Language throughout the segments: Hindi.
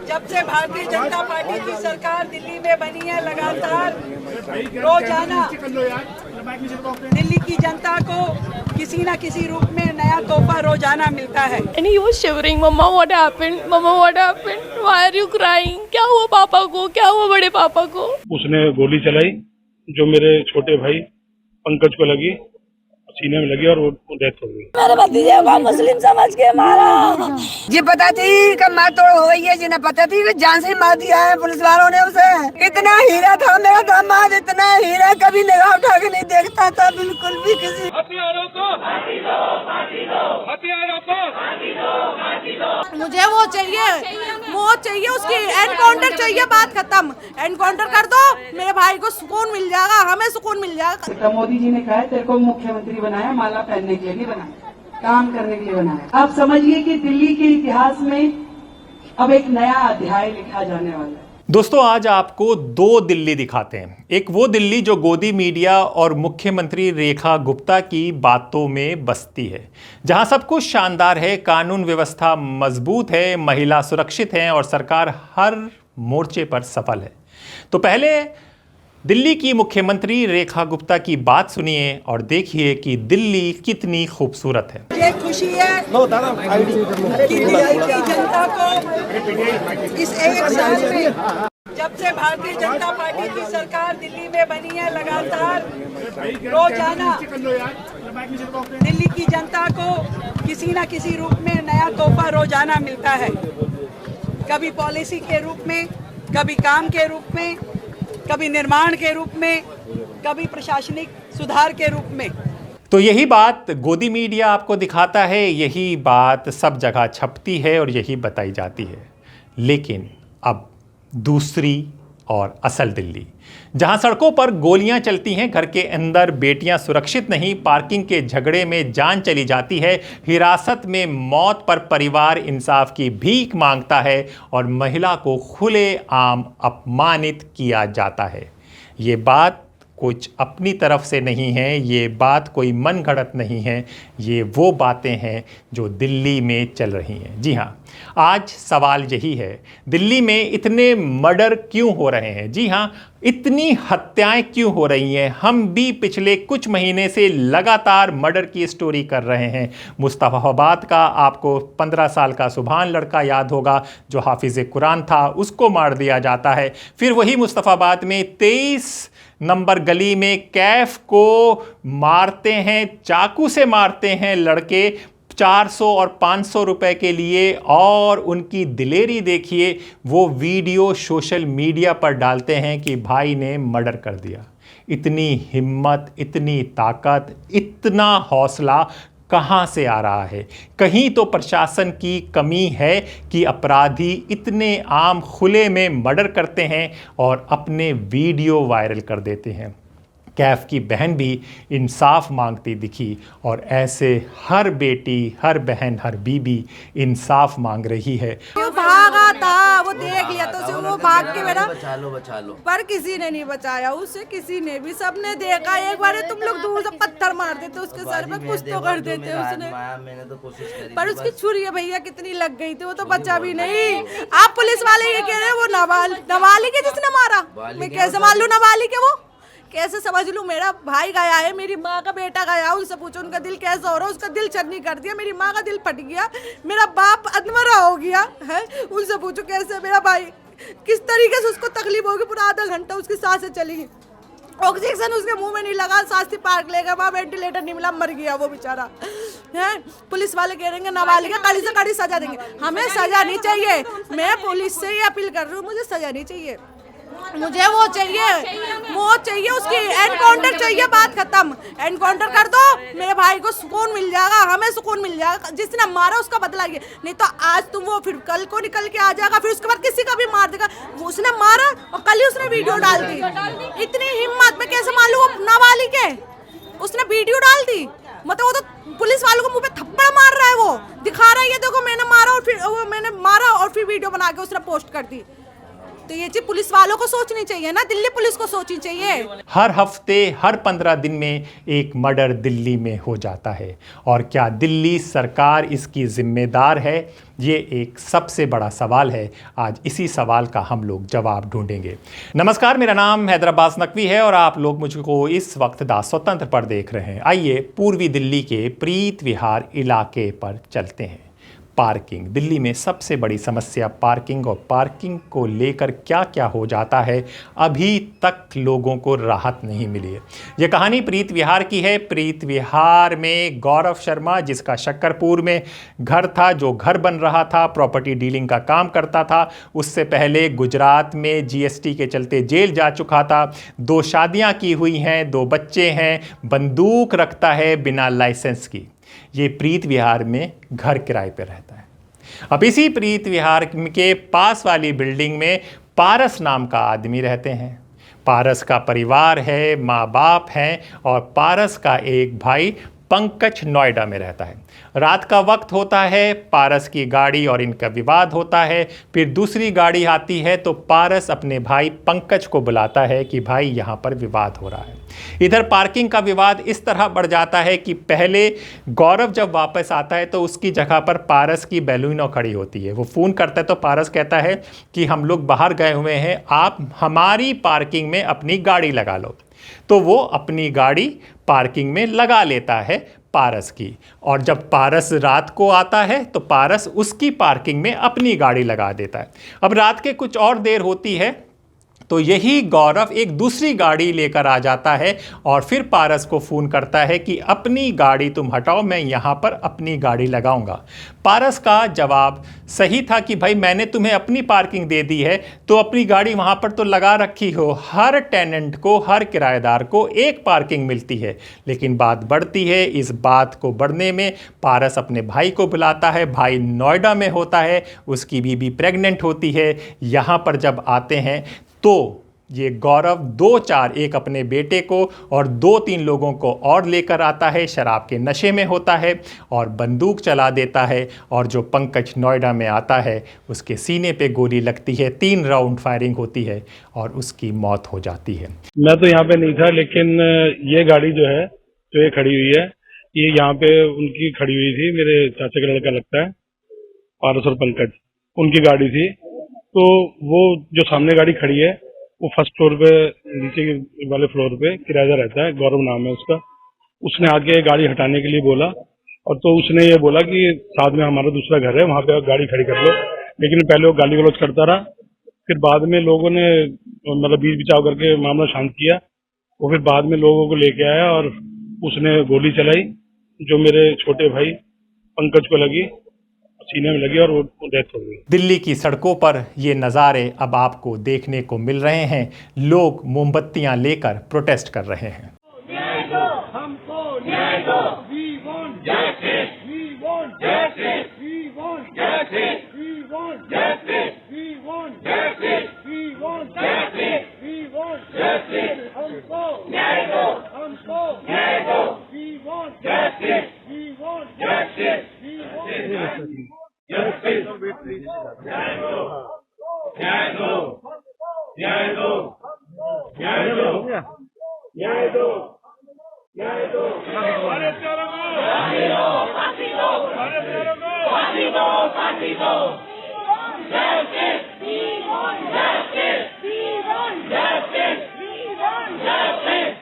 जब से भारतीय जनता पार्टी की सरकार दिल्ली में बनी है, लगातार रोजाना दिल्ली की जनता को किसी न किसी रूप में नया तोहफा रोजाना मिलता है। And he was shivering, Mama, what happened? Mama, what happened? Why are you crying? क्या हुआ पापा को? क्या हुआ बड़े पापा को? उसने गोली चलाई जो मेरे छोटे भाई पंकज को लगी, सीने में लगी और वो डेथ हो गई। मेरे भतीजे को मुस्लिम समझ के मारा। ये पता थी कि मार तोड़ हो गई है, जिन्हें पता थी कि जान से मार दिया है पुलिस वालों ने उसे। इतना हीरा था मेरा दामाद, इतना हीरा कभी निगाह उठा के नहीं देखता था बिल्कुल भी किसी। हथियारों को फांसी दो, हथियारों को फांसी दो। मुझे वो चाहिए उसकी एनकाउंटर चाहिए, बात खत्म। एनकाउंटर कर दो, मेरे भाई को सुकून मिल जाएगा, हमें सुकून मिल जाएगा। मोदी जी ने कहा है तेरे को मुख्यमंत्री बनाया, माला पहनने के लिए नहीं बनाया, काम करने के लिए बनाया। आप समझिए कि दिल्ली के इतिहास में अब एक नया अध्याय लिखा जाने वाला है। दोस्तों, आज आपको दो दिल्ली दिखाते हैं। एक वो दिल्ली जो गोदी मीडिया और मुख्यमंत्री रेखा गुप्ता की बातों में बसती है, जहां सब कुछ शानदार है, कानून व्यवस्था मजबूत है, महिला सुरक्षित है और सरकार हर मोर्चे पर सफल है। तो पहले दिल्ली की मुख्यमंत्री रेखा गुप्ता की बात सुनिए और देखिए कि दिल्ली कितनी खूबसूरत है। ये खुशी है कि दिल्ली की जनता को इस एक साल में, जब से भारतीय जनता पार्टी की सरकार दिल्ली में बनी है, लगातार रोजाना दिल्ली की जनता को किसी न किसी रूप में नया तोहफा रोजाना मिलता है। कभी पॉलिसी के रूप में, कभी काम के रूप में, कभी निर्माण के रूप में, कभी प्रशासनिक सुधार के रूप में। तो यही बात गोदी मीडिया आपको दिखाता है, यही बात सब जगह छपती है और यही बताई जाती है। लेकिन अब दूसरी और असल दिल्ली, जहां सड़कों पर गोलियां चलती हैं, घर के अंदर बेटियां सुरक्षित नहीं, पार्किंग के झगड़े में जान चली जाती है, हिरासत में मौत पर परिवार इंसाफ की भीख मांगता है और महिला को खुलेआम अपमानित किया जाता है। ये बात कुछ अपनी तरफ से नहीं है, ये बात कोई मन घड़त नहीं है, ये वो बातें हैं जो दिल्ली में चल रही हैं। जी हाँ, आज सवाल यही है, दिल्ली में इतने मर्डर क्यों हो रहे हैं? जी हाँ, इतनी हत्याएं क्यों हो रही हैं? हम भी पिछले कुछ महीने से लगातार मर्डर की स्टोरी कर रहे हैं। मुस्तफ़ाबाद का आपको 15 साल का सुभान लड़का याद होगा जो हाफिज़ कुरान था, उसको मार दिया जाता है। फिर वही मुस्तफ़ाबाद में 23 नंबर गली में कैफ को मारते हैं, चाकू से मारते हैं लड़के 400 और 500 रुपए के लिए, और उनकी दिलेरी देखिए, वो वीडियो सोशल मीडिया पर डालते हैं कि भाई ने मर्डर कर दिया। इतनी हिम्मत, इतनी ताकत, इतना हौसला कहाँ से आ रहा है? कहीं तो प्रशासन की कमी है कि अपराधी इतने आम खुले में मर्डर करते हैं और अपने वीडियो वायरल कर देते हैं। कैफ की बहन भी इंसाफ मांगती दिखी और ऐसे हर बेटी, हर बहन, हर बीबी इंसाफ मांग रही है। वो भागा था, वो देख लिया तो वो भाग के मेरा बचा लो। पर किसी ने नहीं बचाया उसे, किसी ने भी, सबने देखा। एक बार तुम लोग दूर से पत्थर मार देते उसके सर पे, कुछ तो कर देते उसने। मैंने तो कोशिश करी, पर उसकी छुरी भैया कितनी लग गई थी, वो तो बचा भी नहीं। आप पुलिस वाले ये कह रहे हैं वो नाबालिग है जिसने मारा। मैं कैसे मान लूं नाबालिग है वो? कैसे समझ लूं? मेरा भाई गया है, मेरी माँ का बेटा गया, उनसे पूछो उनका दिल कैसा हो रहा है। उसका दिल चटनी कर दिया, मेरी माँ का दिल फट गया, मेरा बाप अधमरा हो गया है। उनसे पूछो कैसे मेरा भाई, किस तरीके से उसको तकलीफ होगी। पूरा आधा घंटा उसकी सांसें चली, ऑक्सीजन उसके मुंह में नहीं लगा, शास्त्री पार्क ले गया, वहाँ वेंटिलेटर नहीं मिला, मर गया वो बेचारा है। पुलिस वाले कह रहे हैं नाबालिग है, कड़ी से कड़ी सजा देंगे। हमें सजा नहीं चाहिए। मैं पुलिस से ये अपील कर रही हूँ, मुझे सजा नहीं चाहिए, मुझे वो चाहिए उसकी एनकाउंटर चाहिए, बात खत्म। एनकाउंटर कर दो, मेरे भाई को सुकून मिल जाएगा, हमें सुकून मिल जाएगा। जिसने मारा उसका बदला ये, नहीं तो आज तुम वो फिर कल को निकल के आ जाएगा, फिर उसके बाद किसी का भी मार देगा। उसने मारा और कल ही उसने वीडियो डाल दी। इतनी हिम्मत, मैं कैसे मालूम वो नाबालिग है? उसने वीडियो डाल दी, मतलब वो तो पुलिस वालों को मुंह पे थप्पड़ मार रहा है, वो दिखा रहा है ये देखो मैंने मारा और फिर वीडियो बना के उसने पोस्ट कर दी। तो ये चीज पुलिस वालों को सोचनी चाहिए ना, दिल्ली पुलिस को सोचनी चाहिए। हर हफ्ते हर 15 दिन में एक मर्डर दिल्ली में हो जाता है और क्या दिल्ली सरकार इसकी जिम्मेदार है? ये एक सबसे बड़ा सवाल है। आज इसी सवाल का हम लोग जवाब ढूंढेंगे। नमस्कार, मेरा नाम हैदर अब्बास नकवी है और आप लोग मुझको इस वक्त दा स्वतंत्र पर देख रहे हैं। आइए पूर्वी दिल्ली के प्रीत विहार इलाके पर चलते हैं। पार्किंग, दिल्ली में सबसे बड़ी समस्या पार्किंग और पार्किंग को लेकर क्या क्या हो जाता है, अभी तक लोगों को राहत नहीं मिली है। यह कहानी प्रीत विहार की है। प्रीत विहार में गौरव शर्मा, जिसका शक्करपुर में घर था, जो घर बन रहा था, प्रॉपर्टी डीलिंग का काम करता था, उससे पहले गुजरात में जीएसटी के चलते जेल जा चुका था, 2 शादियां की हुई हैं, 2 बच्चे हैं, बंदूक रखता है बिना लाइसेंस की। ये प्रीत विहार में घर किराए पर रहता है। अब इसी प्रीत विहार के पास वाली बिल्डिंग में पारस नाम का आदमी रहते हैं। पारस का परिवार है, माँ बाप हैं और पारस का एक भाई पंकज नोएडा में रहता है। रात का वक्त होता है, पारस की गाड़ी और इनका विवाद होता है। फिर दूसरी गाड़ी आती है तो पारस अपने भाई पंकज को बुलाता है कि भाई यहाँ पर विवाद हो रहा है। इधर पार्किंग का विवाद इस तरह बढ़ जाता है कि पहले गौरव जब वापस आता है तो उसकी जगह पर पारस की बैलूनो खड़ी होती है। वो फ़ोन करता है तो पारस कहता है कि हम लोग बाहर गए हुए हैं, आप हमारी पार्किंग में अपनी गाड़ी लगा लो। तो वो अपनी गाड़ी पार्किंग में लगा लेता है पारस की, और जब पारस रात को आता है तो पारस उसकी पार्किंग में अपनी गाड़ी लगा देता है। अब रात के कुछ और देर होती है तो यही गौरव एक दूसरी गाड़ी लेकर आ जाता है और फिर पारस को फ़ोन करता है कि अपनी गाड़ी तुम हटाओ, मैं यहाँ पर अपनी गाड़ी लगाऊंगा। पारस का जवाब सही था कि भाई मैंने तुम्हें अपनी पार्किंग दे दी है तो अपनी गाड़ी वहाँ पर तो लगा रखी हो। हर टेनेंट को, हर किराएदार को एक पार्किंग मिलती है। लेकिन बात बढ़ती है। इस बात को बढ़ने में पारस अपने भाई को बुलाता है। भाई नोएडा में होता है, उसकी बीवी प्रेग्नेंट होती है। यहाँ पर जब आते हैं तो ये गौरव 2-4 एक अपने बेटे को और 2-3 लोगों को और लेकर आता है। शराब के नशे में होता है और बंदूक चला देता है और जो पंकज नोएडा में आता है उसके सीने पे गोली लगती है। 3 राउंड फायरिंग होती है और उसकी मौत हो जाती है। मैं तो यहाँ पे नहीं था, लेकिन ये गाड़ी जो है, जो ये खड़ी हुई है, ये यहाँ पे उनकी खड़ी हुई थी। मेरे चाचा का लड़का लगता है, पारस और पंकज, उनकी गाड़ी थी। तो वो जो सामने गाड़ी खड़ी है वो फर्स्ट फ्लोर पे, नीचे वाले फ्लोर पे किराएदार रहता है, गौरव नाम है उसका। उसने आके गाड़ी हटाने के लिए बोला और तो उसने ये बोला कि साथ में हमारा दूसरा घर है, वहाँ पे गाड़ी खड़ी कर लो। लेकिन पहले वो गाली गलौज करता रहा। फिर बाद में लोगों ने मतलब बीच बिचाव करके मामला शांत किया। वो फिर बाद में लोगों को लेके आया और उसने गोली चलाई जो मेरे छोटे भाई पंकज को लगी, सीने में लगी और वो डेथ हो गई। दिल्ली की सड़कों पर ये नज़ारे अब आपको देखने को मिल रहे हैं। लोग मोमबत्तियां लेकर प्रोटेस्ट कर रहे हैं। न्याय दो, हमको न्याय दो। We want justice. We want justice. We want justice. We want justice. We want justice. We want justice. We want justice. हमको न्याय दो, हमको न्याय दो। We want justice. We want justice. We want justice. Justice. न्याय दो, न्याय दो, न्याय दो, न्याय दो, न्याय दो, न्याय दो। भारत प्यारों को फांसी दो, फांसी दो। भारत प्यारों को फांसी दो, फांसी दो। Justice. We want justice. We want justice. We want justice.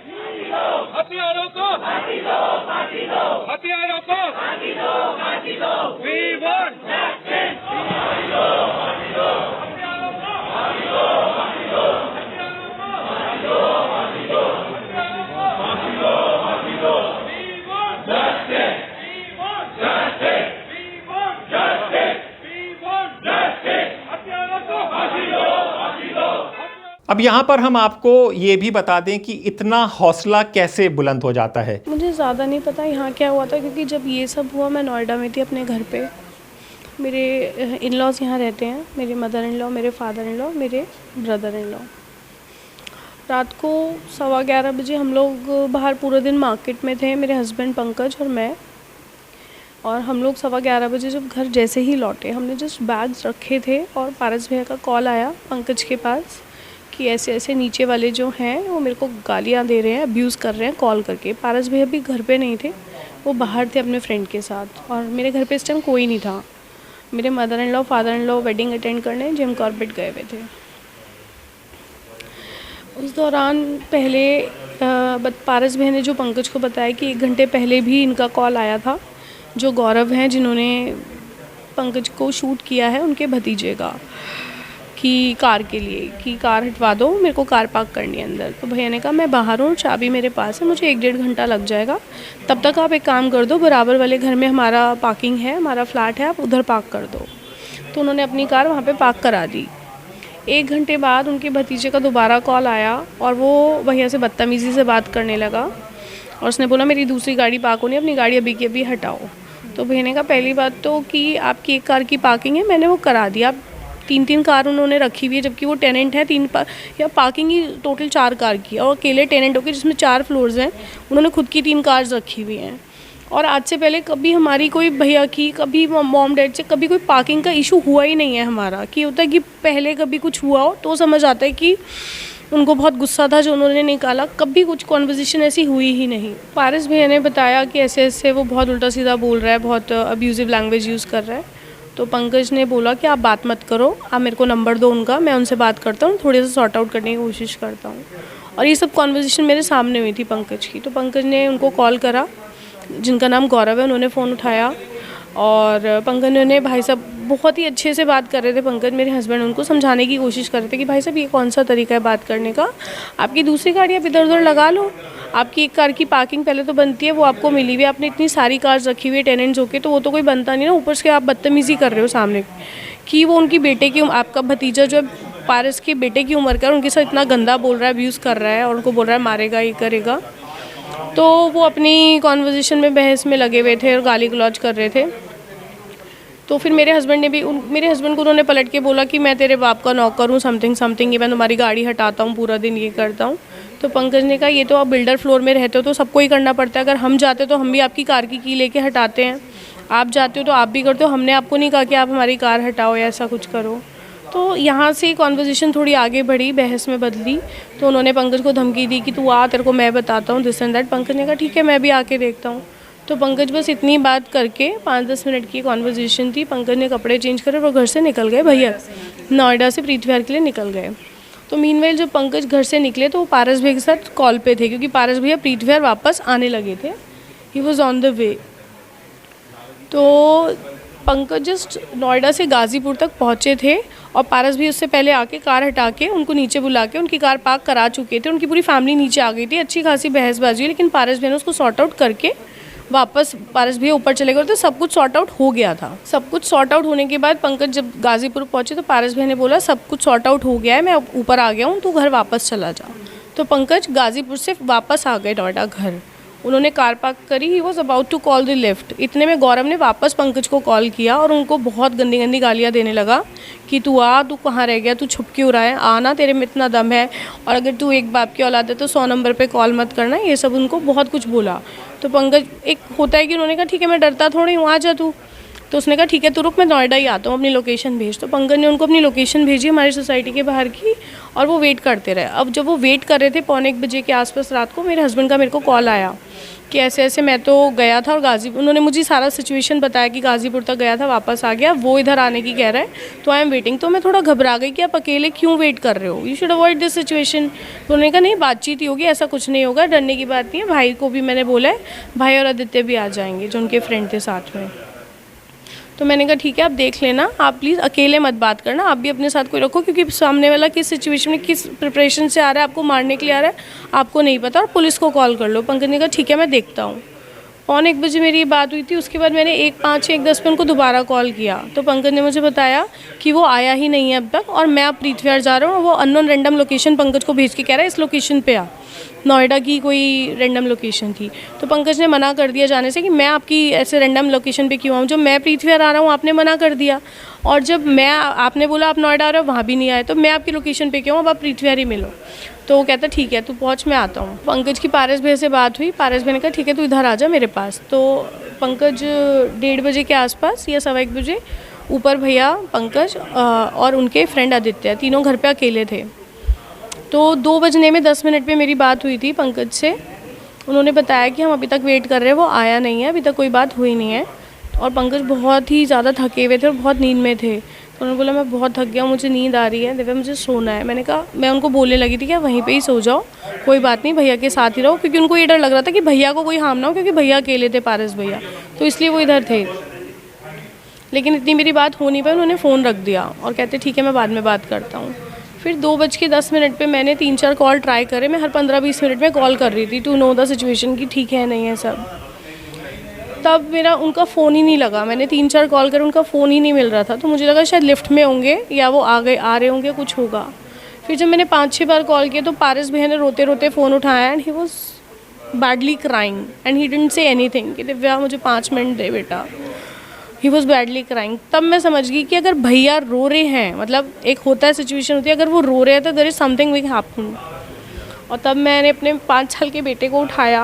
हथियारों को फांसी दो, फांसी दो। हथियारों को फांसी दो, फांसी दो। We want justice. फांसी दो, फांसी दो। हथियारों को फांसी दो, फांसी दो। हथियारों को फांसी दो, फांसी दो। हथियारों को फांसी दो, फांसी दो। We want justice. We want justice. We want justice. We want justice. हथियारों को फांसी दो, फांसी दो। अब यहाँ पर हम आपको ये भी बता दें कि इतना हौसला कैसे बुलंद हो जाता है। मुझे ज़्यादा नहीं पता यहाँ क्या हुआ था, क्योंकि जब ये सब हुआ मैं नोएडा में थी अपने घर पे। मेरे इन लॉज यहाँ रहते हैं, मेरे मदर इन लॉ, मेरे फादर इन लॉ, मेरे ब्रदर इन लॉ। रात को 11:15 बजे हम लोग बाहर पूरे दिन मार्केट में थे, मेरे हस्बैंड पंकज और मैं। और हम लोग 11:15 बजे जब घर जैसे ही लौटे, हमने जस्ट बैग्स रखे थे और पारस भैया का कॉल आया पंकज के पास कि ऐसे ऐसे नीचे वाले जो हैं वो मेरे को गालियाँ दे रहे हैं, अब्यूज़ कर रहे हैं कॉल करके। पारस भैया भी घर पे नहीं थे, वो बाहर थे अपने फ्रेंड के साथ और मेरे घर पे इस टाइम कोई नहीं था। मेरे mother in law father in law wedding attend करने जिम कॉर्बेट गए हुए थे। उस दौरान पहले पारस भैया ने जो पंकज को बताया कि 1 घंटे पहले भी इनका कॉल आया था, जो गौरव हैं जिन्होंने पंकज को शूट किया है, उनके भतीजे का, कि कार के लिए कि कार हटवा दो, मेरे को कार पार्क करनी है अंदर। तो भैया ने कहा मैं बाहर हूँ, चाबी मेरे पास है, मुझे 1-1.5 घंटा लग जाएगा, तब तक आप एक काम कर दो, बराबर वाले घर में हमारा पार्किंग है, हमारा फ्लैट है, आप उधर पार्क कर दो। तो उन्होंने अपनी कार वहाँ पे पार्क करा दी। 1 घंटे बाद उनके भतीजे का दोबारा कॉल आया और वो भैया से बदतमीज़ी से बात करने लगा और उसने बोला मेरी दूसरी गाड़ी पार्क होनी है, अपनी गाड़ी अभी की अभी हटाओ। तो भैया ने कहा पहली बात तो कि आपकी एक कार की पार्किंग है, मैंने वो करा दिया। 3-3 कार उन्होंने रखी हुई है, जबकि वो टेनेंट है। या पार्किंग ही टोटल 4 कार की है और अकेले टेनेंट होकर जिसमें 4 फ्लोर्स हैं, उन्होंने खुद की 3 कार्स रखी हुई हैं। और आज से पहले कभी हमारी कोई भैया की, कभी मॉम डैड से कभी कोई पार्किंग का इशू हुआ ही नहीं है हमारा। कि होता है कि पहले कभी कुछ हुआ हो तो समझ आता है कि उनको बहुत गुस्सा था जो उन्होंने निकाला, कभी कुछ कॉन्वर्सेशन ऐसी हुई ही नहीं। पारस भैया ने बताया कि ऐसे ऐसे वो बहुत उल्टा सीधा बोल रहा है, बहुत अब्यूजिव लैंग्वेज यूज़ कर रहा है। तो पंकज ने बोला कि आप बात मत करो, आप मेरे को नंबर दो उनका, मैं उनसे बात करता हूँ, थोड़ी सा सॉर्ट आउट करने की कोशिश करता हूँ। और ये सब कॉन्वर्सेशन मेरे सामने हुई थी पंकज की। तो पंकज ने उनको कॉल करा, जिनका नाम गौरव है, उन्होंने फ़ोन उठाया और पंकज ने उन्हें, भाई साहब बहुत ही अच्छे से बात कर रहे थे पंकज, मेरे हस्बैंड उनको समझाने की कोशिश कर रहे थे कि भाई साहब ये कौन सा तरीका है बात करने का, आपकी दूसरी गाड़ी आप इधर उधर लगा लो, आपकी एक कार की पार्किंग पहले तो बनती है, वो आपको मिली हुई है, आपने इतनी सारी कार्स रखी हुई है टेनेंट्स होके, तो वो तो कोई बनता नहीं ना, ऊपर से आप बदतमीज़ी कर रहे हो सामने कि वो उनकी बेटे की, आपका भतीजा जो है पारस के बेटे की उम्र का है, उनके साथ इतना गंदा बोल रहा है, अब्यूज़ कर रहा है और उनको बोल रहा है मारेगा, ये करेगा। तो वो अपनी कॉन्वर्सेशन में बहस में लगे हुए थे और गाली गलौज कर रहे थे। तो फिर मेरे हस्बैंड ने भी मेरे हस्बैंड को उन्होंने पलट के बोला कि मैं तेरे बाप का नौकर हूँ, समथिंग, ये मैं तुम्हारी गाड़ी हटाता हूँ, पूरा दिन ये करता हूँ। तो पंकज ने कहा ये तो आप बिल्डर फ्लोर में रहते हो तो सबको ही करना पड़ता है, अगर हम जाते तो हम भी आपकी कार की की लेके हटाते हैं, आप जाते हो तो आप भी करते हो, हमने आपको नहीं कहा कि आप हमारी कार हटाओ या ऐसा कुछ करो। तो यहाँ से कॉन्वर्सेशन थोड़ी आगे बढ़ी, बहस में बदली। तो उन्होंने पंकज को धमकी दी कि तू आ, तेरे को मैं बताता हूँ, दिस एंड दैट। पंकज ने कहा ठीक है मैं भी आके देखता हूँ। तो पंकज बस इतनी बात करके 5-10 मिनट की कॉन्वर्सेशन थी। पंकज ने कपड़े चेंज करे और घर से निकल गए, भैया नोएडा से प्रीत विहार के लिए निकल गए। तो मीनवाइल जब पंकज घर से निकले तो वो पारस भैया के साथ कॉल पे थे, क्योंकि पारस भैया प्रीत विहार वापस आने लगे थे, he was on the way. तो पंकज जस्ट नोएडा से गाज़ीपुर तक पहुँचे थे और पारस भी उससे पहले आके कार हटा के उनको नीचे बुला के उनकी कार पार्क करा चुके थे। उनकी पूरी फैमिली नीचे आ गई थी, अच्छी खासी बहसबाजी, लेकिन पारस भैया ने उसको सॉर्ट आउट करके वापस पारस भैया ऊपर चले गए। तो सब कुछ सॉर्ट आउट हो गया था। सब कुछ सॉर्ट आउट होने के बाद पंकज जब गाज़ीपुर पहुँचे तो पारस भैया ने बोला सब कुछ सॉर्ट आउट हो गया है, मैं ऊपर आ गया हूँ, तू घर वापस चला जा। तो पंकज गाज़ीपुर से वापस आ गए नोएडा घर। उन्होंने कार पार्क करी, he was about to call the lift. इतने में गौरव ने वापस पंकज को कॉल किया और उनको बहुत गंदी गंदी गालियाँ देने लगा कि तू आ, तू कहाँ रह गया, तू छुप क्यों रहा है, आना, तेरे में इतना दम है, और अगर तू एक बाप की औलाद है तो 100 नंबर पे कॉल मत करना। ये सब उनको बहुत कुछ बोला। तो पंकज, एक होता है कि उन्होंने कहा ठीक है मैं डरता थोड़ी हूँ, आ जा तू। तो उसने कहा ठीक है तू रुक, मैं नोएडा ही आता हूँ, अपनी लोकेशन भेज। तो पंकज ने उनको अपनी लोकेशन भेजी हमारी सोसाइटी के बाहर की, और वो वेट करते रहे। अब जब वो वेट कर रहे थे 1:45 बजे के आसपास रात को, मेरे हस्बैंड का मेरे को कॉल आया कि ऐसे ऐसे मैं तो गया था और उन्होंने मुझे सारा सिचुएशन बताया कि गाज़ीपुर तक गया था, वापस आ गया, वो इधर आने की कह रहा है, तो आई एम वेटिंग। तो मैं थोड़ा घबरा गई कि आप अकेले क्यों वेट कर रहे हो, you should avoid this situation. तो उन्होंने कहा नहीं बातचीत ही होगी, ऐसा कुछ नहीं होगा, डरने की बात नहीं है। भाई को भी मैंने बोला है, भाई और आदित्य भी आ जाएंगे जो उनके फ्रेंड थे साथ में। तो मैंने कहा ठीक है आप देख लेना, आप प्लीज़ अकेले मत बात करना, आप भी अपने साथ कोई रखो, क्योंकि सामने वाला किस सिचुएशन में किस प्रिपरेशन से आ रहा है, आपको मारने के लिए आ रहा है, आपको नहीं पता, और पुलिस को कॉल कर लो। पंकज ने कहा ठीक है मैं देखता हूँ। 1:45 बजे मेरी बात हुई थी। उसके बाद मैंने 1:05-1:10 पे उनको दोबारा कॉल किया। तो पंकज ने मुझे बताया कि वो आया ही नहीं है अब तक, और मैं अब प्रीत विहार जा रहा हूँ। वो अननोन रैंडम लोकेशन पंकज को भेज के कह रहा है इस लोकेशन पे आ, नोएडा की कोई रैंडम लोकेशन थी। तो पंकज ने मना कर दिया जाने से कि मैं आपकी ऐसे रैंडम लोकेशन पे क्यों आऊँ, जब मैं प्रीत विहार आ रहा हूँ आपने मना कर दिया, और जब आपने बोला आप नोएडा आ रहे हो वहाँ भी नहीं आए, तो मैं आपकी लोकेशन पे क्यों, अब आप प्रीत विहार ही मिलो। तो वो कहता ठीक है तू पहुँच, मैं आता हूँ। पंकज की पारस भैया से बात हुई, पारस भैया ने कहा ठीक है तू इधर आ जा मेरे पास। तो पंकज 1:30 बजे के आसपास या 1:15 बजे ऊपर भैया पंकज और उनके फ्रेंड आदित्य तीनों घर पे अकेले थे। तो 2:10 पे मेरी बात हुई थी पंकज से। उन्होंने बताया कि हम अभी तक वेट कर रहे हैं, वो आया नहीं है, अभी तक कोई बात हुई नहीं है। और पंकज बहुत ही ज़्यादा थके हुए थे और बहुत नींद में थे। तो उन्होंने बोला मैं बहुत थक गया, मुझे नींद आ रही है, दिव्या मुझे सोना है। मैंने कहा, मैं उनको बोलने लगी थी कि आप वहीं पे ही सो जाओ, कोई बात नहीं, भैया के साथ ही रहो, क्योंकि उनको ये डर लग रहा था कि भैया को कोई हार्म ना हो, क्योंकि भैया अकेले थे, पारस भैया, तो इसलिए वो इधर थे। लेकिन इतनी मेरी बात हो नहीं पाई, उन्होंने फ़ोन रख दिया और कहते ठीक है मैं बाद में बात करता हूँ। फिर 2:10 पे मैंने 3-4 कॉल ट्राई करे। मैं हर 15-20 मिनट में कॉल कर रही थी टू नो द सिचुएशन कि ठीक है नहीं है सब। तब मेरा उनका फ़ोन ही नहीं लगा। मैंने 3-4 कॉल करे, उनका फ़ोन ही नहीं मिल रहा था। तो मुझे लगा शायद लिफ्ट में होंगे या वो आ रहे होंगे, कुछ होगा। फिर जब मैंने 5-6 बार कॉल किया तो पारस भैया ने रोते रोते फ़ोन उठाया and he was badly crying and he didn't say anything कि दिव्या मुझे 5 मिनट दे बेटा। He was badly crying. तब मैं समझ गई कि अगर भैया रो रहे हैं, मतलब एक होता है सिचुएशन होती है, अगर वो रो रहे हैं तो there is something will happen. और तब मैंने अपने 5 साल के बेटे को उठाया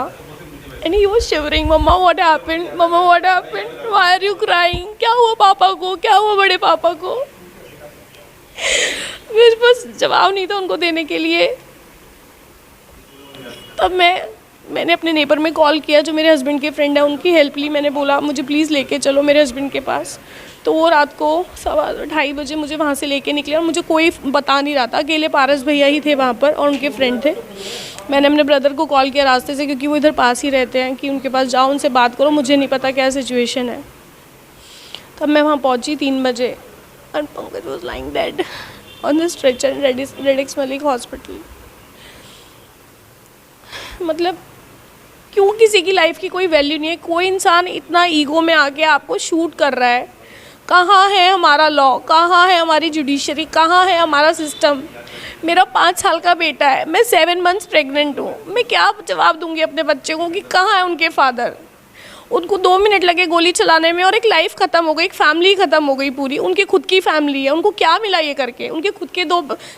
एंड ही वाज शिवरिंग, मम्मा व्हाट हैपेंड, मम्मा what happened, why are you crying, क्या हुआ पापा को, क्या हुआ बड़े पापा को। मेरे पास जवाब नहीं था उनको देने के लिए। तब मैंने अपने नेबर में कॉल किया जो मेरे हस्बैंड के फ्रेंड है, उनकी हेल्प ली। मैंने बोला मुझे प्लीज़ लेके चलो मेरे हस्बैंड के पास। तो वो रात को 2:30 बजे मुझे वहाँ से लेके निकले और मुझे कोई बता नहीं रहा था, अकेले पारस भैया ही थे वहाँ पर और उनके फ्रेंड थे। मैंने अपने ब्रदर को कॉल किया रास्ते से, क्योंकि वो इधर पास ही रहते हैं, कि उनके पास जाओ, उनसे बात करो, मुझे नहीं पता क्या सिचुएशन है। तब मैं वहाँ पहुँची 3 बजे and Pankaj was lying dead on the stretcher in radix Malik hospital. मतलब क्यों किसी की लाइफ की कोई वैल्यू नहीं है? कोई इंसान इतना ईगो में आके आपको शूट कर रहा है। कहाँ है हमारा लॉ, कहाँ है हमारी जुडिशरी, कहाँ है हमारा सिस्टम? मेरा 5 साल का बेटा है, मैं 7 मंथ्स प्रेग्नेंट हूँ। मैं क्या जवाब दूंगी अपने बच्चे को कि कहाँ है उनके फादर? उनको 2 मिनट लगे गोली चलाने में और एक लाइफ ख़त्म हो गई, एक फैमिली ख़त्म हो गई पूरी। उनकी खुद की फैमिली है, उनको क्या मिला ये करके? उनके खुद के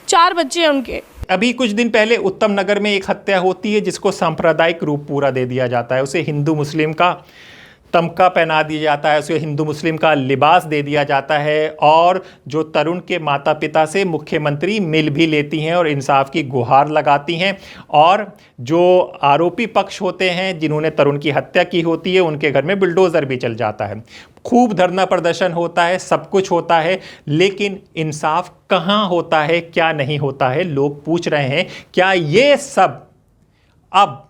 4 बच्चे हैं उनके। अभी कुछ दिन पहले उत्तम नगर में एक हत्या होती है जिसको सांप्रदायिक रूप पूरा दे दिया जाता है। उसे हिंदू मुस्लिम का तमका पहना दिया जाता है, उसे हिंदू मुस्लिम का लिबास दे दिया जाता है और जो तरुण के माता पिता से मुख्यमंत्री मिल भी लेती हैं और इंसाफ की गुहार लगाती हैं। और जो आरोपी पक्ष होते हैं जिन्होंने तरुण की हत्या की होती है, उनके घर में बुलडोज़र भी चल जाता है। खूब धरना प्रदर्शन होता है, सब कुछ होता है, लेकिन इंसाफ कहाँ होता है, क्या नहीं होता है? लोग पूछ रहे हैं क्या ये सब अब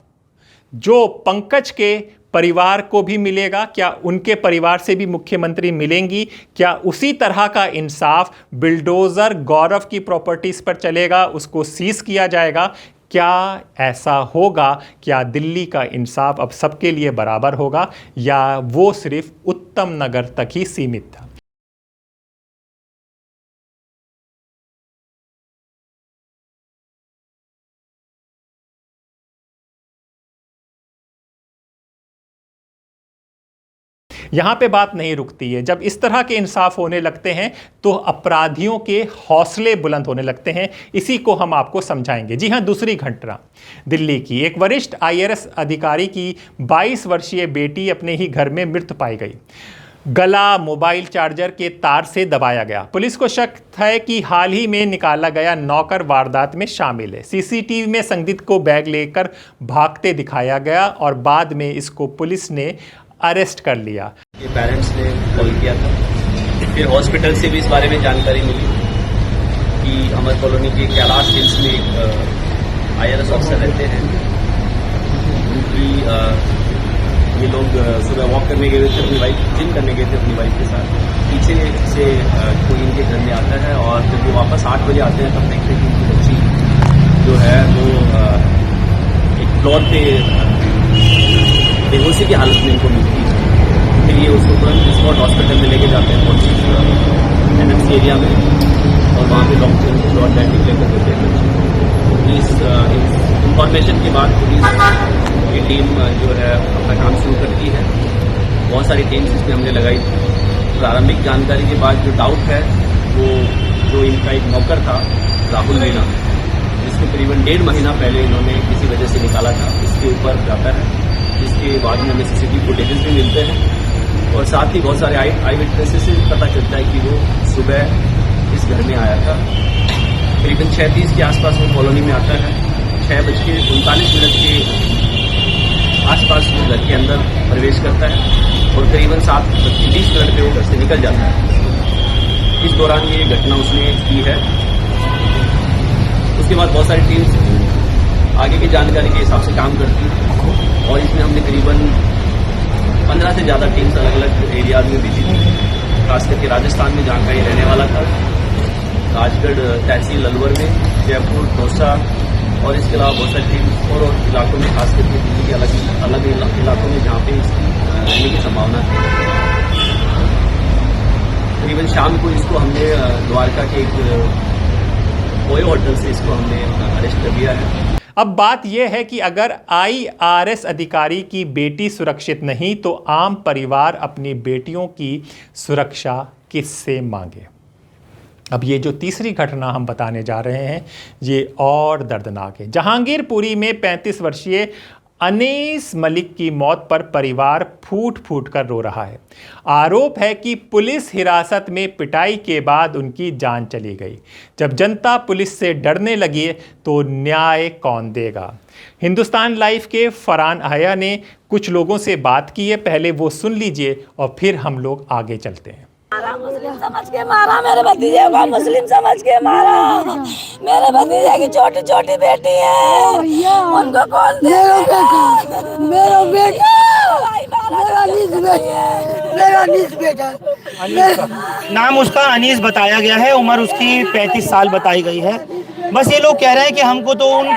जो पंकज के परिवार को भी मिलेगा? क्या उनके परिवार से भी मुख्यमंत्री मिलेंगी? क्या उसी तरह का इंसाफ बिल्डोज़र गौरव की प्रॉपर्टीज़ पर चलेगा, उसको सीज किया जाएगा? क्या ऐसा होगा? क्या दिल्ली का इंसाफ अब सबके लिए बराबर होगा या वो सिर्फ उत्तम नगर तक ही सीमित था? यहाँ पे बात नहीं रुकती है। जब इस तरह के इंसाफ होने लगते हैं तो अपराधियों के हौसले बुलंद होने लगते हैं। इसी को हम आपको समझाएंगे। जी हाँ, दूसरी घटना दिल्ली की। एक वरिष्ठ IAS अधिकारी की 22 वर्षीय बेटी अपने ही घर में मृत पाई गई। गला मोबाइल चार्जर के तार से दबाया गया। पुलिस को शक है कि हाल ही में निकाला गया नौकर वारदात में शामिल है। CCTV में संदिग्ध को बैग लेकर भागते दिखाया गया और बाद में इसको पुलिस ने अरेस्ट कर लिया। ये पेरेंट्स ने कॉल किया था, फिर हॉस्पिटल से भी इस बारे में जानकारी मिली कि अमर कॉलोनी के कैलाश हिल्स में एक IRS ऑफिसर रहते हैं। उनकी ये लोग सुबह वॉक करने गए थे अपनी वाइफ, जिम करने गए थे अपनी वाइफ के साथ। पीछे से कोई इनके घर में आता है और जब वो वापस 8 बजे आते हैं तब देखते हैं कि उनकी बच्ची जो है वो एक फ्लोर पे बेहोशी की हालत में इनको मिलती है। फिर ये उसको तुरंत स्पॉट हॉस्पिटल में लेके जाते हैं NMC एरिया में और वहाँ पे डॉक्टर उनको ब्लड डेट डिक्लेयर कर देते हैं। इस इंफॉर्मेशन के बाद पुलिस की टीम जो है अपना काम शुरू करती है। बहुत सारी टीम्स इसमें हमने लगाई थी। प्रारंभिक जानकारी के बाद जो डाउट है वो जो इनका एक नौकर था राहुल मीणा, जिसको करीबन 1.5 महीना पहले इन्होंने किसी वजह से निकाला था, इसके ऊपर जाता है। जिसके बाद में हमें CCTV फुटेजेस भी मिलते हैं और साथ ही बहुत सारे आई विटनेसेस से पता चलता है कि वो सुबह इस घर में आया था। करीबन 6:30 के आसपास वो कॉलोनी में आता है। 6:39 के आसपास वो घर के अंदर प्रवेश करता है और करीबन 7:20 पे वो घर से निकल जाता है। इस दौरान ये घटना उसने की है। उसके बाद बहुत सारी टीम्स आगे की जानकारी के हिसाब से काम करती है और इसमें हमने करीबन 15 से ज़्यादा टीम्स अलग अलग एरियाज में भेजी थी, खास करके राजस्थान में जहाँ का ये रहने वाला था, राजगढ़ तहसील अलवर में, जयपुर, दौसा और इसके अलावा बहुत सारी टीम्स और इलाकों में, खास करके दिल्ली के अलग इलाकों में जहाँ पे इसकी रहने की संभावना थी। करीबन शाम को इसको हमने द्वारका के एक ओयो होटल से इसको हमने अरेस्ट कर लिया है। अब बात यह है कि अगर IRS अधिकारी की बेटी सुरक्षित नहीं तो आम परिवार अपनी बेटियों की सुरक्षा किससे मांगे। अब ये जो तीसरी घटना हम बताने जा रहे हैं ये और दर्दनाक है। जहांगीरपुरी में 35 वर्षीय अनीस मलिक की मौत पर परिवार फूट फूट कर रो रहा है। आरोप है कि पुलिस हिरासत में पिटाई के बाद उनकी जान चली गई। जब जनता पुलिस से डरने लगी तो न्याय कौन देगा। हिंदुस्तान लाइव के फरहान आया ने कुछ लोगों से बात की है, पहले वो सुन लीजिए और फिर हम लोग आगे चलते हैं। मुस्लिम समझ के मारा, मेरे भतीजे को मुस्लिम समझ के मारा। मेरे भतीजे की छोटी छोटी बेटी है, उनको कौन देगा? मेरा बेटा, मेरा अनीस बेटा। नाम उसका अनीस बताया गया है, उम्र उसकी 35 साल बताई गई है। बस ये लोग कह रहे हैं कि हमको तो उन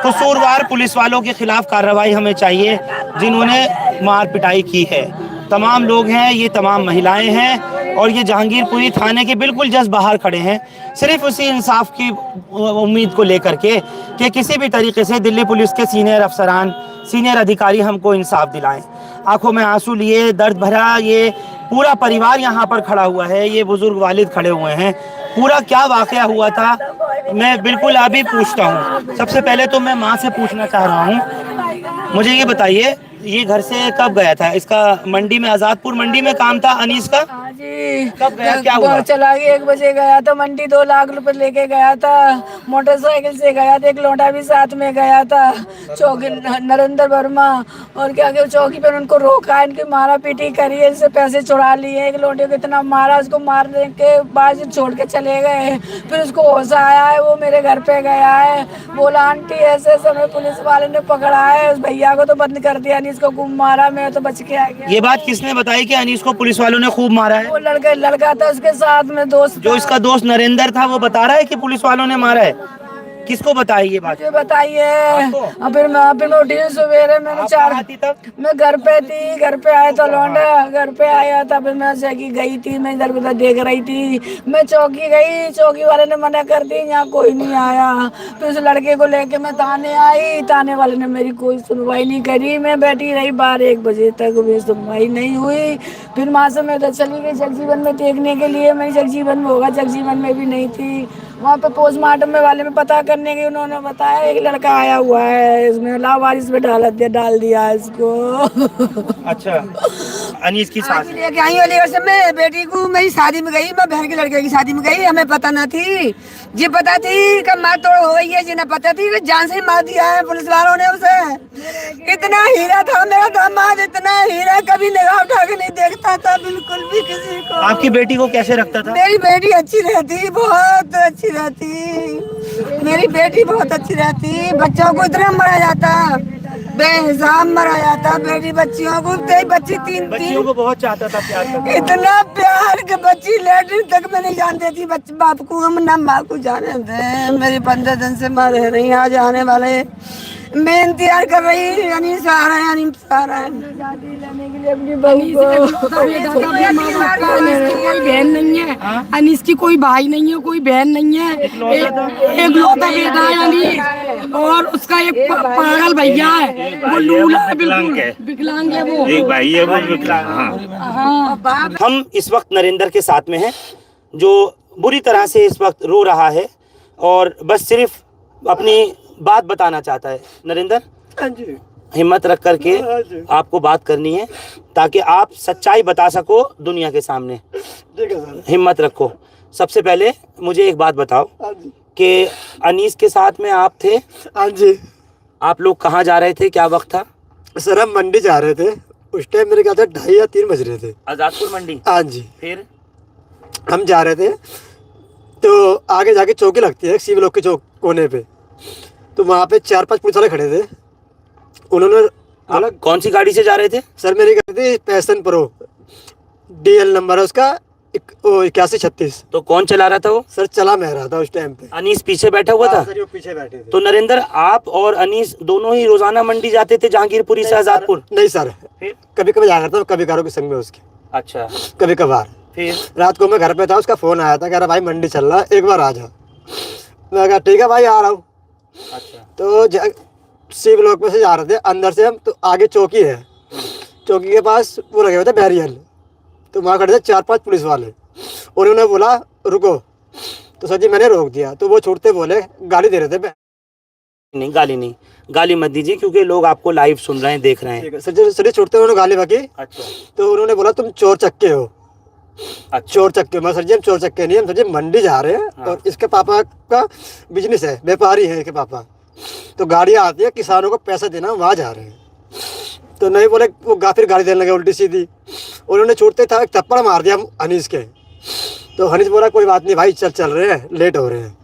कसूरवार पुलिस वालों के खिलाफ कार्रवाई हमें चाहिए जिन्होंने मार पिटाई की है। तमाम लोग हैं, ये तमाम महिलाएं हैं और ये जहांगीरपुरी थाने के बिल्कुल जस्ट बाहर खड़े हैं, सिर्फ उसी इंसाफ की उम्मीद को लेकर के कि किसी भी तरीके से दिल्ली पुलिस के सीनियर अफसरान, सीनियर अधिकारी हमको इंसाफ दिलाएं। आंखों में आंसू लिए, दर्द भरा ये पूरा परिवार यहाँ पर खड़ा हुआ है। ये बुजुर्ग वालिद खड़े हुए हैं। पूरा क्या वाकया हुआ था मैं बिल्कुल अभी पूछता हूँ। सबसे पहले तो मैं माँ से पूछना चाह रहा हूँ, मुझे ये बताइए ये घर से कब गया था? इसका मंडी में, आजादपुर मंडी में काम था अनीस का? जी, कब गया, क्या हुआ? चला गया 1 बजे गया था मंडी, 2 लाख रुपए लेके गया था। मोटरसाइकिल से गया था, एक लौंडा भी साथ में गया था, चौकी नरेंद्र वर्मा। और क्या चौकी पर उनको रोका, इनकी मारा पीटी करी है, इससे पैसे चुरा लिए। एक लौंडे को इतना मारा, उसको मारने के बाद छोड़ के चले गए। फिर उसको होश आया है, वो मेरे घर पे गया है, बोला आंटी ऐसे समय पुलिस वाले ने पकड़ा है, उस भैया को तो बंद कर दिया, अनीस को खूब मारा, मैं तो बच के आ गया। ये बात किसने बताई कि अनीस को पुलिस वालों ने खूब मारा है? वो लड़का था उसके साथ में, दोस्त जो इसका दोस्त नरेंद्र था वो बता रहा है कि पुलिस वालों ने मारा है। किसको बताई ये बात? मुझे बताइए। फिर मैं उठी सवेरे, मैंने 4 मैं घर पे थी, घर पे आया तो लौंडा घर पे आया था। फिर मैं चौकी गई थी, मैं इधर उधर देख रही थी। मैं चौकी गई, चौकी वाले ने मना कर दी, यहाँ कोई नहीं आया। फिर उस लड़के को लेके मैं थाने आई, थाने वाले ने मेरी कोई सुनवाई नहीं करी। मैं बैठी रही 12-1 बजे तक, मेरी सुनवाई नहीं हुई। फिर वहाँ से मैं उधर चली गई जगजीवन में देखने के लिए। मैं जगजीवन में होगा, जगजीवन में भी नहीं थी। वहाँ पे पोस्टमार्टम में वाले में पता करने की उन्होंने बताया एक लड़का आया हुआ है, इसमें लावारिस में डाल दिया इसको। अच्छा, अनीस की सास लेके आई अलीगढ़ से। मैं बेटी को मेरी शादी में गई, मैं बहन के लड़के की शादी में गई, हमें पता न थी। जी पता थी कब मार तोड़ हो गई है, जिन्हें पता थी जान से मार दिया है पुलिस वालों ने उसे। इतना हीरा था मेरा दामाद, इतना हीरा, कभी निगाह उठा के नहीं देखता था बिल्कुल भी किसी को। आपकी बेटी को कैसे रखता था? मेरी बेटी अच्छी रहती, बहुत अच्छी रहती, मेरी बेटी बहुत अच्छी रहती। बच्चों को इतना मरा जाता, बेहिसाब मरा जाता बेटी बच्चियों को। बच्ची तीन को बहुत चाहता था, प्यार करता। इतना प्यार के बच्ची लेटरिन तक मैं नहीं जानती थी। बाप को हम ना माँ को जाने दे। मेरी 15 दिन से माँ रह रही, आज आने वाले। मैं इंतजार कर रही, अनीस आ रहा है, अनीस आ रहा है शादी लेने के लिए अपनी बहू को। कोई बहन नहीं है, अनीस की कोई भाई नहीं है, कोई बहन नहीं है, एक लौता बेटा है अनीस। और उसका एक पागल भैया है, वो लूला है, बिल्कुल विकलांग है वो। एक भाई है वो विकलांग। हाँ। हम इस वक्त नरेंद्र के साथ में हैं, जो बुरी तरह से इस वक्त रो रहा है और बस सिर्फ अपनी बात बताना चाहता है। नरेंद्र, हिम्मत रख करके आपको बात करनी है ताकि आप सच्चाई बता सको दुनिया के सामने। ठीक है सर। हिम्मत रखो। सबसे पहले मुझे एक बात बताओ कि अनीस के साथ में आप थे? हाँ जी। आप लोग कहाँ जा रहे थे, क्या वक्त था? सर हम मंडी जा रहे थे, उस टाइम मेरे ख्याल से 2:30 या 3 बज रहे थे। आजादपुर मंडी? हाँ जी। फिर हम जा रहे थे तो आगे जाके चौकी लगती है सिविल के चौक कोने पे, तो वहाँ पे 4-5 पुलिस वाले खड़े थे। उन्होंने बोला, कौन सी गाड़ी से जा रहे थे? सर मेरी गाड़ी थी पैशन प्रो, DL नंबर है उसका 8136। तो कौन चला रहा था वो? सर चला मैं रहा था उस टाइम पे। अनीस पीछे बैठा हुआ था? सर वो पीछे बैठे थे। तो नरेंद्र, आप और अनीस दोनों ही रोजाना मंडी जाते थे जहांगीरपुरी से आजादपुर? नहीं सर, फिर कभी कभी जा करता हूँ, कभी कारों के संग में उसके। अच्छा। कभी कभार। फिर रात को मैं घर पे था, उसका फोन आया था, कह रहा भाई मंडी चल रहा है, एक बार आ जा। मैं कहा ठीक है भाई आ रहा हूँ। अच्छा। तो सी ब्लॉक में से जा रहे थे अंदर से हम, तो आगे चौकी है, चौकी के पास वो लगे हुए थे बैरियर, तो वहाँ खड़े थे 4-5 पुलिस वाले। उन्होंने बोला रुको, तो सर जी मैंने रोक दिया, तो वो छूटते बोले गाली दे रहे थे। नहीं गाली नहीं, गाली मत दीजिए क्योंकि लोग आपको लाइव सुन रहे हैं, देख रहे हैं। सर जी छूटते उन्होंने गाली बकी। अच्छा। तो उन्होंने बोला तुम चोर चक्के हो। अच्छा। चोर चक्के? मैं सर जी हम चोर चक्के नहीं, हम सर जी मंडी जा रहे हैं। हाँ। और इसके पापा का बिजनेस है, व्यापारी है इसके पापा, तो गाड़ियाँ आती है किसानों को पैसा देना, वहाँ जा रहे हैं। तो नहीं बोले, वो फिर गाड़ी देने लगे उल्टी सीधी। उन्होंने छूटते था एक थप्पड़ मार दिया हनीस के, तो हनीस बोला कोई बात नहीं भाई चल रहे हैं, लेट हो रहे हैं।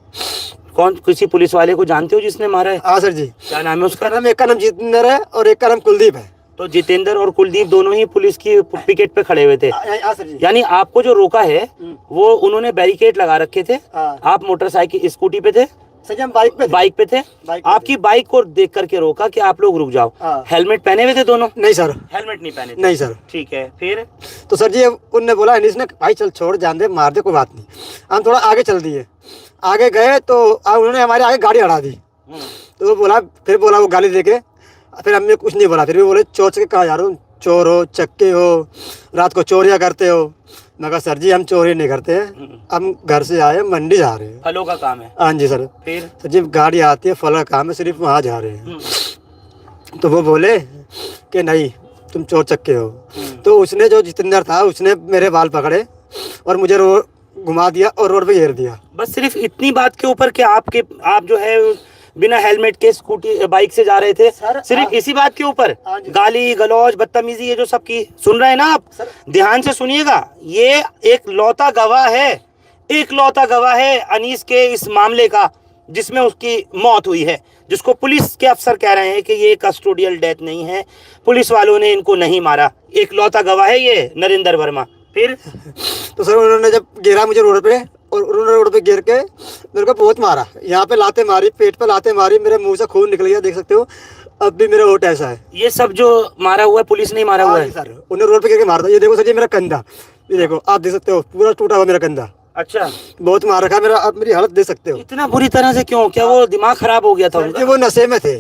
कौन, किसी पुलिस वाले को जानते हो जिसने मारा है? हाँ सर जी। क्या नाम है उसका? नाम, एक का नाम जितेंद्र है और एक का नाम कुलदीप है। तो जितेंद्र और कुलदीप दोनों ही पुलिस की पिकेट पे खड़े हुए थे? हाँ सर जी। यानी आपको जो रोका है वो उन्होंने बैरिकेड लगा रखे थे? आप मोटरसाइकिल स्कूटी पे थे? सर जी हम बाइक पे थे। आपकी बाइक को देख करके रोका कि आप लोग रुक जाओ। हेलमेट पहने हुए थे दोनों? नहीं सर, हेलमेट नहीं पहने थे। नहीं सर। ठीक है, फिर? तो सर जी उनने बोला अनीस ने भाई चल छोड़ जान दे, मार दे, कोई बात नहीं। हम थोड़ा आगे चल दिए, आगे गए तो उन्होंने हमारे आगे गाड़ी अड़ा दी। तो वो बोला, फिर बोला वो गाली दे के, फिर हमने कुछ नहीं बोला, फिर भी बोले चोर से कहाँ जा रहे हो, चोर हो, चक्के हो, रात को चोरियाँ करते हो। मैं कहा सर जी हम चोरी नहीं करते हैं, हम घर से आए मंडी जा रहे हैं, फलों का काम है। हाँ जी सर। फिर? सर जी गाड़ी आती है, फल का काम है, सिर्फ वहाँ जा रहे हैं। तो वो बोले कि नहीं तुम चोर चक्के हो। तो उसने, जो जितेंद्र था, उसने मेरे बाल पकड़े और मुझे घुमा दिया और रोड पे घेर दिया। बस सिर्फ इतनी बात के ऊपर कि आप जो है बिना हेलमेट के स्कूटी बाइक से जा रहे थे, सिर्फ इसी बात के ऊपर गाली गलौज बदतमीजी ये जो सबकी सुन रहे हैं ना आप, ध्यान से सुनिएगा। ये एक लौता गवाह है, एक लौता गवाह है अनीस के इस मामले का जिसमें उसकी मौत हुई है, जिसको पुलिस के अफसर कह रहे हैं कि ये कस्टोडियल डेथ नहीं है, पुलिस वालों ने इनको नहीं मारा। एक लौता गवाह है ये नरेंद्र वर्मा। फिर? तो सर उन्होंने जब गिरा मुझे रोड पे, और उन्होंने रोड पे गिर के मेरे को बहुत मारा, यहाँ पे लाते मारी, पेट पे लाते मारी, मेरे मुंह से खून निकल गया, देख सकते हो अब भी मेरा होठ ऐसा है। ये सब जो मारा हुआ है पुलिस ने मारा हुआ है? सर उन्होंने रोड पे गिर के मारा था। ये देखो सर, ये मेरा कंधा, ये देखो आप देख सकते हो पूरा टूटा हुआ मेरा कंधा। अच्छा। बहुत मार रखा मेरा, आप मेरी हालत देख सकते हो। इतना बुरी तरह से क्यों? क्या वो दिमाग खराब हो गया था उनका? वो नशे में थे।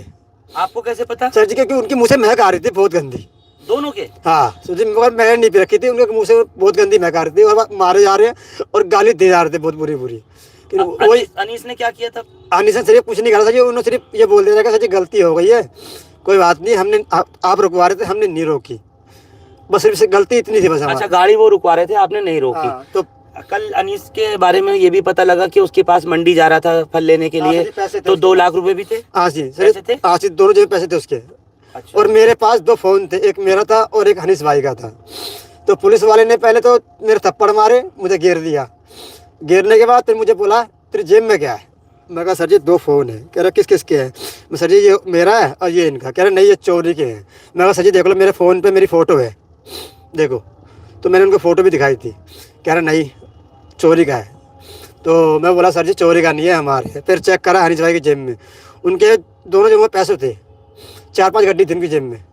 आपको कैसे पता? सर जी क्योंकि उनके मुँह से महक आ रही थी बहुत गंदी, दोनों के। हाँ सर जी, मगर मैं नहीं पी रखी थी, उनके मुँह से बहुत गंदी महक आ रही थी और मारे जा रहे हैं और गाली दे जा रहे थे बहुत बुरी बुरी। वही अनीस ने क्या किया था? अनीस ने सिर्फ कुछ नहीं करा सर जी, उन्होंने सिर्फ ये बोल दिया था सर जी गलती हो गई है, कोई बात नहीं, हमने आप रुकवा रहे थे, हमने नहीं रोकी, बस सिर्फ गलती इतनी थी बस। अच्छा, गाड़ी वो रुकवा रहे थे, आपने नहीं रोकी। तो कल अनीस के बारे में ये भी पता लगा कि उसके पास मंडी जा रहा था फल लेने के लिए, तो 2 लाख रुपए भी थे? हाँ जी पैसे थे? हाँ जी, दोनों जगह पैसे थे उसके। अच्छा। और मेरे पास 2 फोन थे, एक मेरा था और एक हनीस भाई का था। तो पुलिस वाले ने पहले तो मेरे थप्पड़ मारे, मुझे घेर दिया, घेरने के बाद फिर मुझे बोला तेरी जेब में क्या है? मैं कहा सर जी 2 फ़ोन है। कह रहा किस किस के हैं? मैं सर जी ये मेरा है और ये इनका। कह रहा नहीं ये चोरी के हैं। मैं कहा सर जी देख लो मेरे फ़ोन पे मेरी फ़ोटो है, देखो। तो मैंने उनको फ़ोटो भी दिखाई थी। कह रहा नहीं चोरी का है। तो मैं बोला सर जी चोरी का नहीं है हमारे। फिर चेक करा हनीस भाई की जेब में, उनके दोनों जेब में पैसे थे, 4-5 गड्डी थी उनकी जेब में,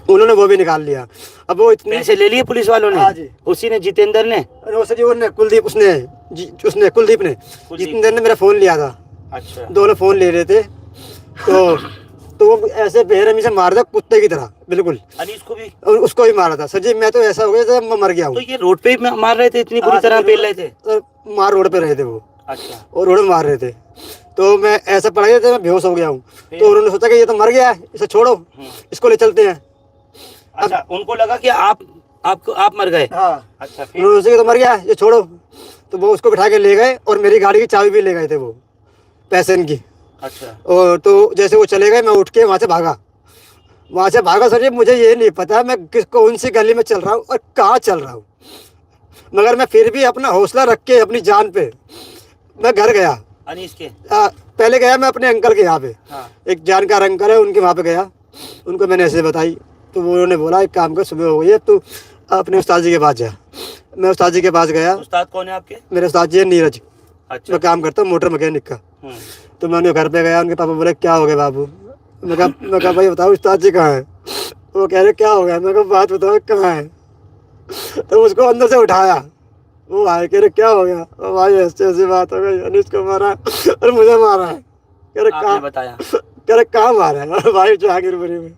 उन्होंने वो भी निकाल लिया। अब वो इतने पैसे ले लिए पुलिस वालों ने? हाँ जी। उसी ने, जितेंद्र ने? सर जी उसने कुलदीप कुलदीप ने, जितेंद्र ने मेरा फ़ोन लिया था। अच्छा। दोनों फ़ोन ले रहे थे। तो वो ऐसे बेरहमी से मार दिया कुत्ते की तरह, बिल्कुल। अनीस को भी? और उसको भी मारा था। सर जी मैं तो ऐसा हो गया था मैं मर गया हूँ। तो ये रोड पे मार रहे थे, इतनी बुरी तरह पेल रहे थे? मार रोड पे रहे थे वो। अच्छा। और रोड में मार रहे थे। तो मैं ऐसा पड़ गया, मैं बेहोश हो गया हूँ। तो उन्होंने सोचा कि ये तो मर गया है, इसे छोड़ो, इसको ले चलते हैं। अच्छा, उनको लगा कि आप मर गए। हाँ, अच्छा, उन्होंने सोचा कि तो मर गया है, ये छोड़ो। तो वो उसको बिठा के ले गए और मेरी गाड़ी की चाबी भी ले गए थे वो, पैसेंजर की। अच्छा। और तो जैसे वो चले गए, मैं उठ के वहाँ से भागा। सर मुझे ये नहीं पता मैं कौन सी गली में चल रहा हूँ और कहाँ चल रहा हूँ, मगर मैं फिर भी अपना हौसला रख के अपनी जान पे मैं घर गया। अनीस के पहले गया मैं अपने अंकल के यहाँ पे। हाँ। एक जानकार अंकल है, उनके वहाँ पे गया, उनको मैंने ऐसे बताई। तो उन्होंने बोला एक काम कर, सुबह हो गई है, तू अपने उस्ताद जी के पास जा। मैं उस्ताद जी के पास गया। उस्ताद कौन है आपके? मेरे उस्ताद जी है नीरज। अच्छा। मैं काम करता हूँ मोटर मैकेनिक का। तो मैं उनके घर पे गया, उनके पापा बोले क्या हो गया बाबू? मैं कहा भाई बताओ उस्ताद जी कहाँ है? वो कह रहे क्या हो गया? मैं कहा बात बताओ कहाँ है? तो उसको अंदर से उठाया, वो भाई कह रहे क्या हो गया? भाई ऐसी बात हो गई, अनीस को मारा और मुझे मारा है। कह रहे कहाँ बताया? कह रहे कहाँ मारा है? भाई जहांगीरपुरी में।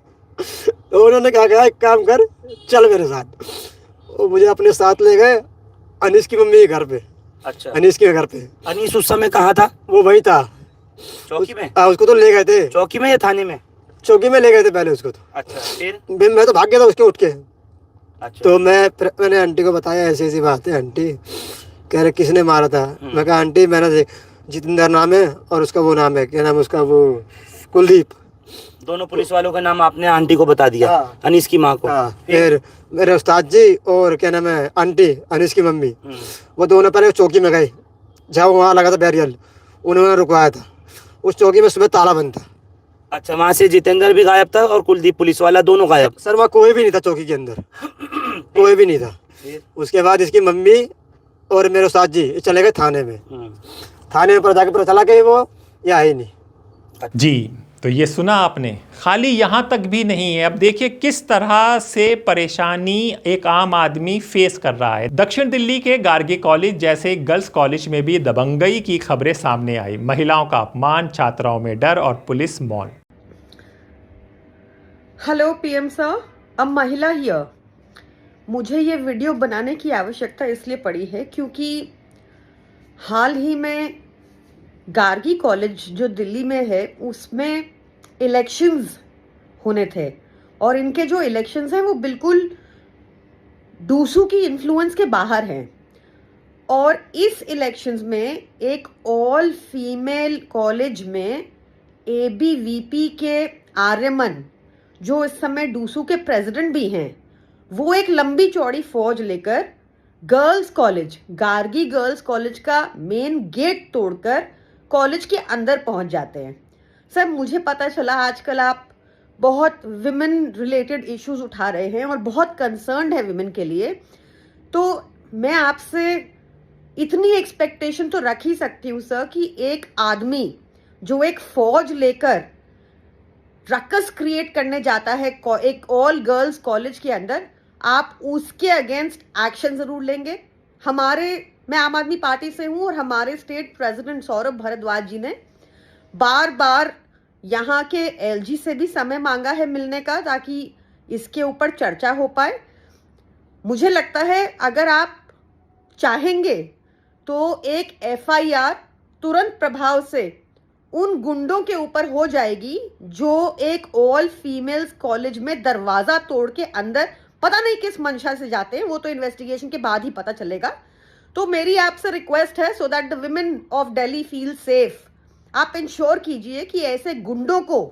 तो उन्होंने कहा एक काम कर, चल मेरे साथ। वो मुझे अपने साथ ले गए अनीस की मम्मी के घर पे। अच्छा। अनीस के घर पे। अनीस उस समय कहाँ था? वो वही था, चौकी में। उसको तो ले गए थे। चौकी में या थाने में? चौकी में ले गए थे पहले उसको तो। अच्छा, फिर? मैं तो भाग गया था उसके उठ के। अच्छा। तो मैंने आंटी को बताया ऐसी बात है। आंटी कह रहे किसने मारा था? मैं कहा आंटी मैंने, जितेंद्र नाम है और उसका वो नाम है, क्या नाम है उसका, वो कुलदीप। दोनों पुलिस वालों का नाम आपने आंटी को बता दिया? हाँ। अनीस की माँ को। हाँ। फिर मेरे उस्ताद जी और क्या नाम है आंटी, अनीस की मम्मी, वो दोनों पहले चौकी में गए जहाँ वहाँ लगा था बैरियल, उन्होंने रुकवाया था। उस चौकी में सुबह ताला बंद था। अच्छा, वहाँ से जितेंद्र भी गायब था और कुलदीप पुलिस वाला दोनों गायब? सर वहाँ कोई भी नहीं था चौकी के अंदर, कोई भी नहीं था। उसके बाद इसकी मम्मी और मेरे उस्ताद जी चले गए थाने में। थाने में पर जाके पता चला कि वो यहाँ ही नहीं। जी, तो ये सुना आपने। खाली यहाँ तक भी नहीं है, अब देखिए किस तरह से परेशानी एक आम आदमी फेस कर रहा है। दक्षिण दिल्ली के गार्गी कॉलेज जैसे गर्ल्स कॉलेज में भी दबंगई की खबरें सामने आई। महिलाओं का अपमान, छात्राओं में डर और पुलिस मौन। हेलो पीएम सर, अब महिला हियर। मुझे ये वीडियो बनाने की आवश्यकता इसलिए पड़ी है क्योंकि हाल ही में गार्गी कॉलेज जो दिल्ली में है उसमें इलेक्शंस होने थे और इनके जो इलेक्शंस हैं वो बिल्कुल डूसू की इन्फ्लुएंस के बाहर हैं। और इस इलेक्शंस में एक ऑल फीमेल कॉलेज में एबीवीपी के आर्यमन, जो इस समय डूसू के प्रेसिडेंट भी हैं, वो एक लंबी चौड़ी फौज लेकर girls college, Gargi girls college का मेन गेट तोड़कर कॉलेज के अंदर पहुंच जाते हैं। सर मुझे पता चला आजकल आप बहुत विमेन रिलेटेड इश्यूज उठा रहे हैं और बहुत कंसर्न्ड है विमेन के लिए, तो मैं आपसे इतनी एक्सपेक्टेशन तो रख ही सकती हूँ सर कि एक आदमी जो एक फौज लेकर रक्कस क्रिएट करने जाता है एक ऑल गर्ल्स कॉलेज के अंदर, आप उसके अगेंस्ट एक्शन जरूर लेंगे। मैं आम आदमी पार्टी से हूं और हमारे स्टेट प्रेसिडेंट सौरभ भारद्वाज जी ने बार बार यहाँ के एलजी से भी समय मांगा है मिलने का ताकि इसके ऊपर चर्चा हो पाए। मुझे लगता है अगर आप चाहेंगे तो एक एफआईआर तुरंत प्रभाव से उन गुंडों के ऊपर हो जाएगी जो एक ऑल फीमेल्स कॉलेज में दरवाजा तोड़ के अंदर पता नहीं किस मंशा से जाते हैं, वो तो इन्वेस्टिगेशन के बाद ही पता चलेगा। तो मेरी आपसे रिक्वेस्ट है so that the women of Delhi feel safe, आप इंश्योर कीजिए कि ऐसे गुंडों को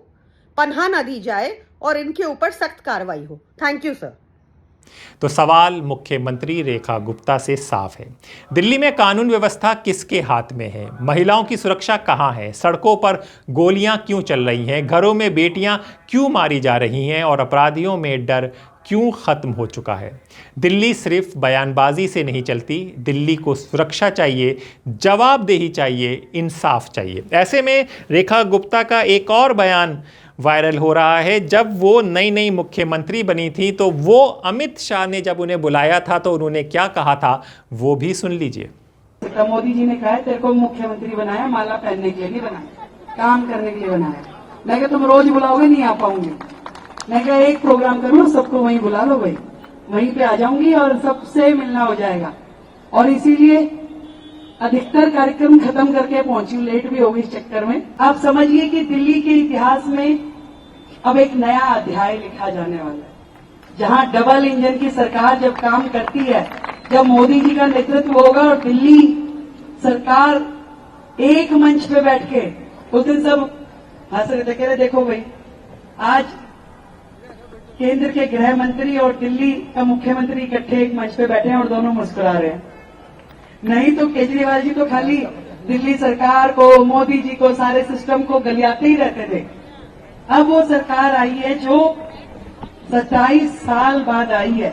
पनाह ना दी जाए और इनके ऊपर सख्त कार्रवाई हो। Thank you sir. तो सवाल मुख्यमंत्री रेखा गुप्ता से साफ है, दिल्ली में कानून व्यवस्था किसके हाथ में है? महिलाओं की सुरक्षा कहां है? सड़कों पर गोलियां क्यों चल रही हैं? घरों में बेटियां क्यों मारी जा रही हैं? और अपराधियों में डर क्यों खत्म हो चुका है? दिल्ली सिर्फ बयानबाजी से नहीं चलती, दिल्ली को सुरक्षा चाहिए, जवाबदेही चाहिए, इंसाफ चाहिए। ऐसे में रेखा गुप्ता का एक और बयान वायरल हो रहा है। जब वो नई मुख्यमंत्री बनी थी तो वो अमित शाह ने जब उन्हें बुलाया था तो उन्होंने क्या कहा था, वो भी सुन लीजिए। मोदी जी ने कहा तेरे को मुख्यमंत्री बनाया माला पहनने के लिए बनाया, काम करने के लिए बनाया। मैं कहा तुम रोज बुलाओगे नहीं आ पाऊंगी। मैं कहा एक प्रोग्राम करूँ सबको वहीं बुला लो भाई, वहीं पे आ जाऊंगी और सबसे मिलना हो जाएगा। और इसीलिए अधिकतर कार्यक्रम खत्म करके पहुंची, लेट भी हो गई इस चक्कर में। आप समझिए कि दिल्ली के इतिहास में अब एक नया अध्याय लिखा जाने वाला है, जहां डबल इंजन की सरकार जब काम करती है, जब मोदी जी का नेतृत्व होगा और दिल्ली सरकार एक मंच पे बैठ के, उस दिन सब हंस रहे थे, कह रहे देखो भाई आज केंद्र के गृह मंत्री और दिल्ली का मुख्यमंत्री इकट्ठे एक मंच पे बैठे हैं और दोनों मुस्कुरा रहे हैं। नहीं तो केजरीवाल जी तो खाली दिल्ली सरकार को, मोदी जी को, सारे सिस्टम को गलियाते ही रहते थे। अब वो सरकार आई है जो 27 साल बाद आई है,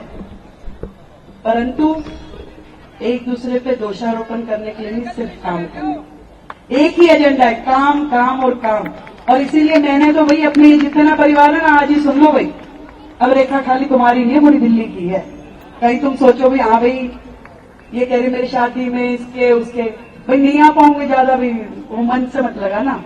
परंतु एक दूसरे पे दोषारोपण करने के लिए नहीं, सिर्फ काम करने। एक ही एजेंडा है, काम काम और काम। और इसीलिए मैंने तो भाई अपने जितना परिवार है ना, आज ही सुन लो भाई, अब रेखा खाली तुम्हारी नहीं है, पूरी दिल्ली की है। कहीं तुम सोचो भी हाँ भाई ये कह रही मेरी शादी में इसके उसके, भाई नहीं आ पाऊंगे ज्यादा, भाई वो मन से मत लगा ना।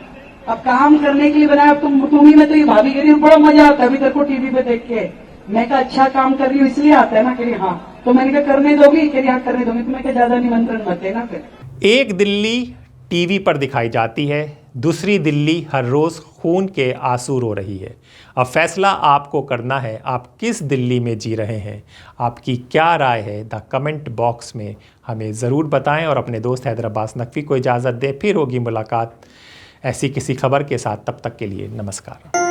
अब काम करने के लिए बनाया। तुम ही में तो ये भाभी कह रही बड़ा मजा आता है अभी तेरे को टीवी पे देख के। मैं कहा अच्छा काम कर रही हूँ इसलिए आता है ना। कह रही हाँ, तो मैंने कहा करने दोगी? कह रही हाँ करने दोगी। तो मैं कहा ज्यादा निमंत्रण मत देना फिर। एक दिल्ली टीवी पर दिखाई जाती है, दूसरी दिल्ली हर रोज़ खून के आंसू रो रही है। अब फैसला आपको करना है, आप किस दिल्ली में जी रहे हैं, आपकी क्या राय है, द कमेंट बॉक्स में हमें ज़रूर बताएं। और अपने दोस्त हैदर अब्बास नकवी को इजाज़त दें। फिर होगी मुलाकात ऐसी किसी खबर के साथ, तब तक के लिए नमस्कार।